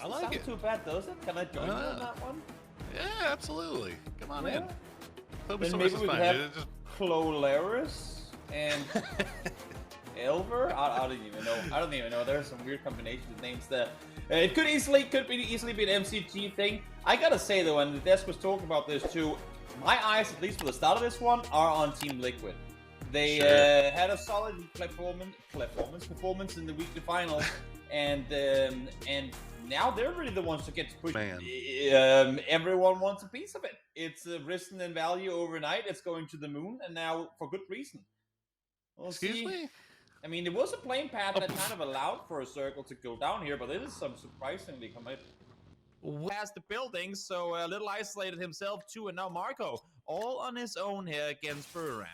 doesn't sound too bad, does it? Can I join you on that one? Yeah, absolutely. Come on in. Then maybe we could have Clolaris and Elver. I don't even know. I don't even know. There's some weird combinations of names there. It could easily be an MCG thing. I gotta say though, and the desk was talking about this too. My eyes, at least for the start of this one, are on Team Liquid. They had a solid performance in the weekly finals, and now they're really the ones to get to push. Everyone wants a piece of it. It's risen in value overnight. It's going to the moon, and now for good reason. We'll Excuse me? I mean, there was a playing path that kind of allowed for a circle to go down here, but it is some surprisingly commit. Past the building, so a little isolated himself too, and now Marco all on his own here against Buran.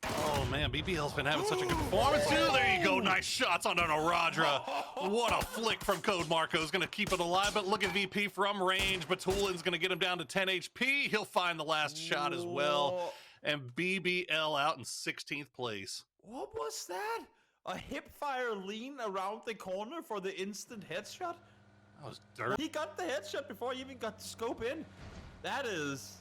Oh man, BBL's been having such a good performance too. There you go, nice shots on Aradra. What a flick from Code Marco's gonna keep it alive, but look at VP from range. Batulin's gonna get him down to 10 HP. He'll find the last shot as well. And BBL out in 16th place. What was that? A hipfire lean around the corner for the instant headshot? That was dirt. He got the headshot before he even got the scope in. That is...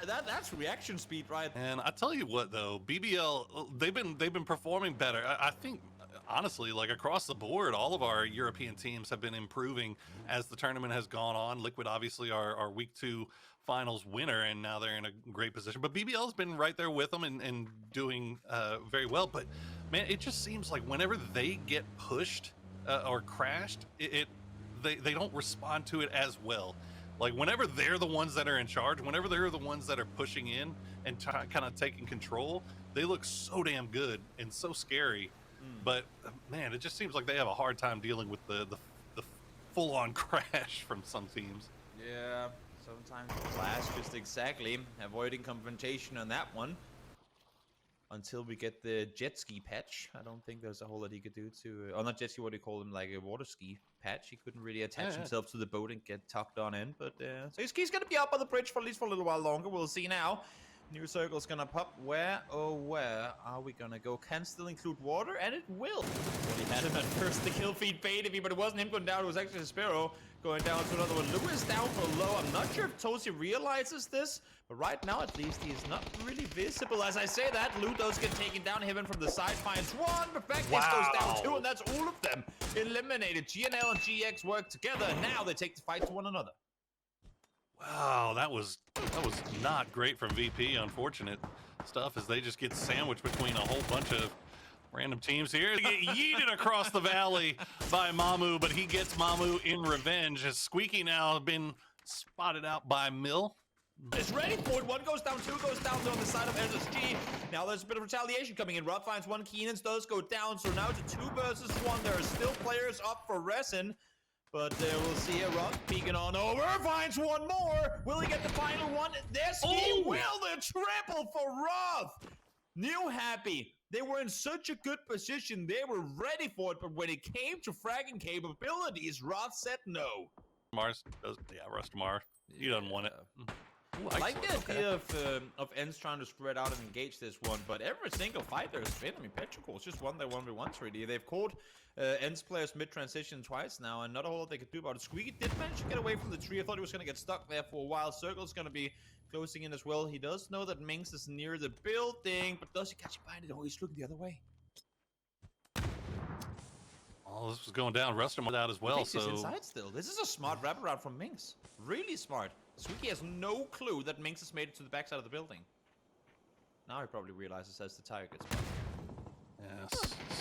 That's reaction speed, right? And I tell you what, though, BBL, they've been performing better. I think, honestly, like across the board, all of our European teams have been improving as the tournament has gone on. Liquid, obviously, our week 2 finals winner, and now they're in a great position. But BBL's been right there with them and doing very well. But man, it just seems like whenever they get pushed or crashed, they don't respond to it as well. Like whenever they're the ones that are in charge, whenever they're the ones that are pushing in and kind of taking control, they look so damn good and so scary. But man, it just seems like they have a hard time dealing with the full-on crash from some teams. Yeah, sometimes clash, just exactly avoiding confrontation on that one. Until we get the jet ski patch, I don't think there's a whole lot he could do to, or not jet ski, what do you call them, like a water ski patch. He couldn't really attach himself to the boat and get tucked on in, but so he's gonna be up on the bridge for at least for a little while longer. We'll see now. New circle's gonna pop. Where, oh where are we gonna go? Can still include water, and it will. Well, he had him at first, the kill feed baited me, but it wasn't him going down, it was actually Sparrow going down to another one. Lewis down for low. I'm not sure if Tosi realizes this, but right now at least he's not really visible. As I say that, Lou does get taken down. Heaven from the side finds one. Perfectus goes down 2, and that's all of them eliminated. GNL and GX work together, and now they take the fight to one another. Wow, that was not great from VP. Unfortunate stuff as they just get sandwiched between a whole bunch of random teams here. They get yeeted across the valley by Mamu, but he gets Mamu in revenge as Squeaky now been spotted out by Mill. It's ready for it. 1 goes down, 2 goes down on the side of SSG. Now there's a bit of retaliation coming in. Rob finds 1. Keenan's does go down, so now it's a 2 versus 1. There are still players up for Resin. But we'll see a Rock peeking on over, finds 1 more. Will he get the final one? Yes, he will. The triple for Roth. New happy. They were in such a good position. They were ready for it, but when it came to fragging capabilities, Roth said no. Mars does, Rustamar. He doesn't want it. Ooh, I like the idea of Ents trying to spread out and engage this one, but every single fight there's been, I mean, Petricle's just won their 1v1s really. They've caught Ents players mid-transition twice now, and not a whole lot they could do about it. Squeaky did manage to get away from the tree. I thought he was going to get stuck there for a while. Circle's going to be closing in as well. He does know that Minx is near the building, but does he catch him behind it? Oh, he's looking the other way. Oh, this was going down. Rustamar out as well, so... He's inside still. This is a smart wraparound from Minx. Really smart. Squeaky has no clue that Minx has made it to the backside of the building. Now he probably realizes as the tire gets back. Yeah,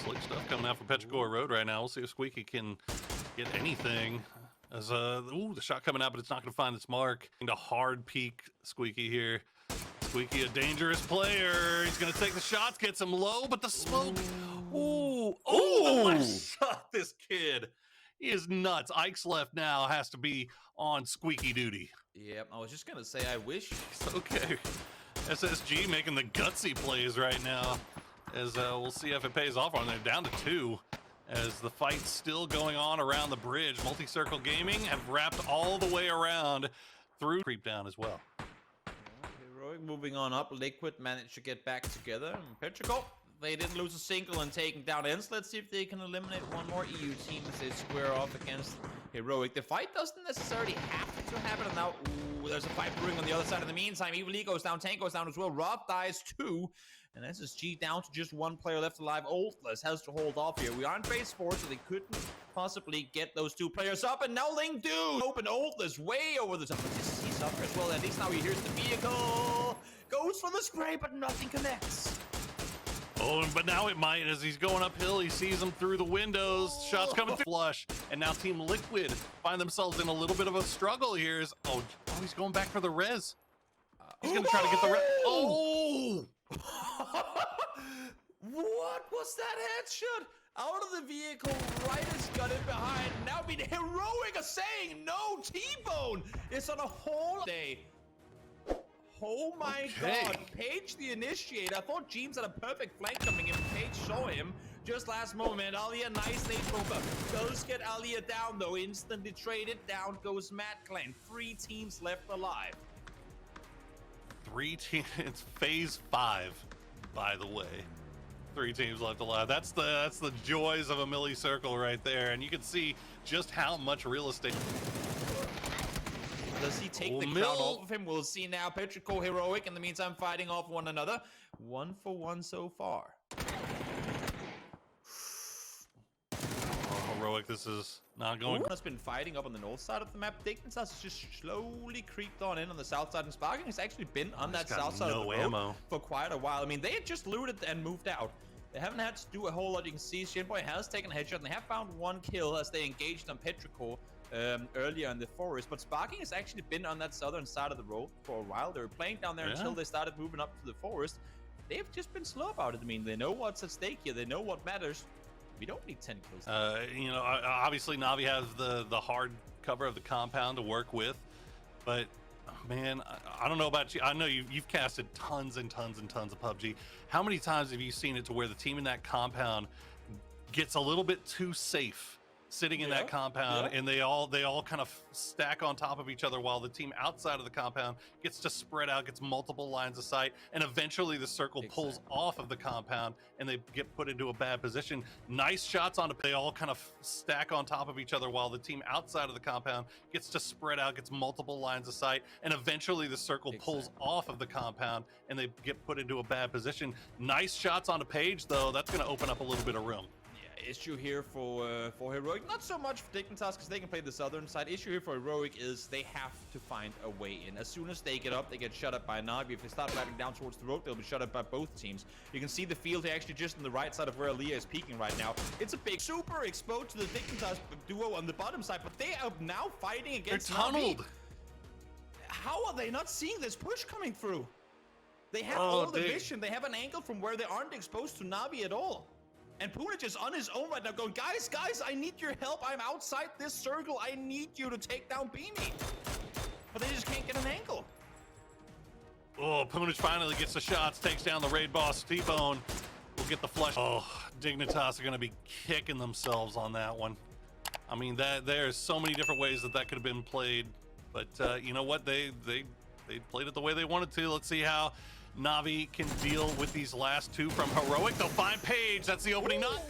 slick stuff coming out from Petrichor Road right now. We'll see if Squeaky can get anything. As ooh, the shot coming out, but it's not going to find its mark. Into hard peek Squeaky here. Squeaky, a dangerous player. He's going to take the shots, gets him low, but the smoke. Ooh, ooh, what a shot, this kid. He is nuts. Ike's left now has to be on Squeaky duty. Yep, I was just going to say, I wish. Okay. SSG making the gutsy plays right now. As we'll see if it pays off on them. They're down to 2. As the fight's still going on around the bridge. Multi-Circle Gaming have wrapped all the way around through creep down as well. Heroic moving on up. Liquid managed to get back together. And Petrichor They didn't lose a single in taking down Ents. Let's see if they can eliminate one more EU team as they square off against Heroic. The fight doesn't necessarily have to happen. And now, there's a fight brewing on the other side. In the meantime, Evil E goes down, Tank goes down as well. Rob dies too. And SSG down to just one player left alive. Oldless has to hold off here. We are in phase 4, so they couldn't possibly get those 2 players up. And now Ling do open Oldless way over the top. But he's up as well. At least now he hears the vehicle. Goes for the spray, but nothing connects. Oh, but now it might. As he's going uphill, he sees him through the windows. Shots coming through. Flush. And now Team Liquid find themselves in a little bit of a struggle here. Oh, he's going back for the res. He's going to try to get the res. Oh! What was that headshot? Out of the vehicle, right as got it behind. Now being Heroic are saying no. T-Bone is on a whole day. Oh my god, Page the initiator. I thought James had a perfect flank coming in. Page saw him just last moment. Alia, nice nade bomber. Does get Alia down though. Instantly traded. Down goes Mad Clan. 3 teams left alive. 3 teams. It's phase 5, by the way. 3 teams left alive. That's the joys of a milli circle right there. And you can see just how much real estate. Does he take the crown off of him? We'll see now. Petrico, Heroic, in the meantime, fighting off one another. 1 for 1 so far. Heroic, this is not going. Has been fighting up on the north side of the map. Dignitas has just slowly creeped on in on the south side, and Sparking has actually been on that south side of the road for quite a while. I mean, they had just looted and moved out. They haven't had to do a whole lot. You can see Shinboy has taken a headshot, and they have found 1 kill as they engaged on Petrico earlier in the forest. But Sparking has actually been on that southern side of the road for a while. They were playing down there until they started moving up to the forest. They've just been slow about it. I mean, they know what's at stake here. They know what matters. We don't need 10 kills. You know, obviously Navi has the hard cover of the compound to work with, but man, I don't know about you. I know you've casted tons and tons and tons of PUBG. How many times have you seen it to where the team in that compound gets a little bit too safe sitting in that compound, and they all kind of stack on top of each other while the team outside of the compound gets to spread out, gets multiple lines of sight, and eventually the circle pulls off of the compound and they get put into a bad position. Nice shots on they all kind of stack on top of each other while the team outside of the compound gets to spread out, gets multiple lines of sight, and eventually the circle pulls off of the compound and they get put into a bad position. Nice shots on a Page though. That's going to open up a little bit of room. Issue here for Heroic, not so much for Dignitas because they can play the southern side. Issue here for Heroic is they have to find a way in. As soon as they get up, they get shut up by Navi. If they start driving down towards the road, they'll be shut up by both teams. You can see the field here actually just on the right side of where Aaliyah is peeking right now. It's a big super exposed to the Dignitas duo on the bottom side, but they are now fighting against Navi. They're tunneled. How are they not seeing this push coming through? They have all the vision. They have an angle from where they aren't exposed to Navi at all. And Punich is on his own right now going, guys, I need your help. I'm outside this circle. I need you to take down Beanie. But they just can't get an angle. Oh, Punich finally gets the shots, takes down the raid boss. T-Bone will get the flush. Oh, Dignitas are going to be kicking themselves on that one. I mean, there's so many different ways that could have been played. But you know what? They played it the way they wanted to. Let's see how Navi can deal with these last 2 from Heroic. They'll find Page. That's the opening knot.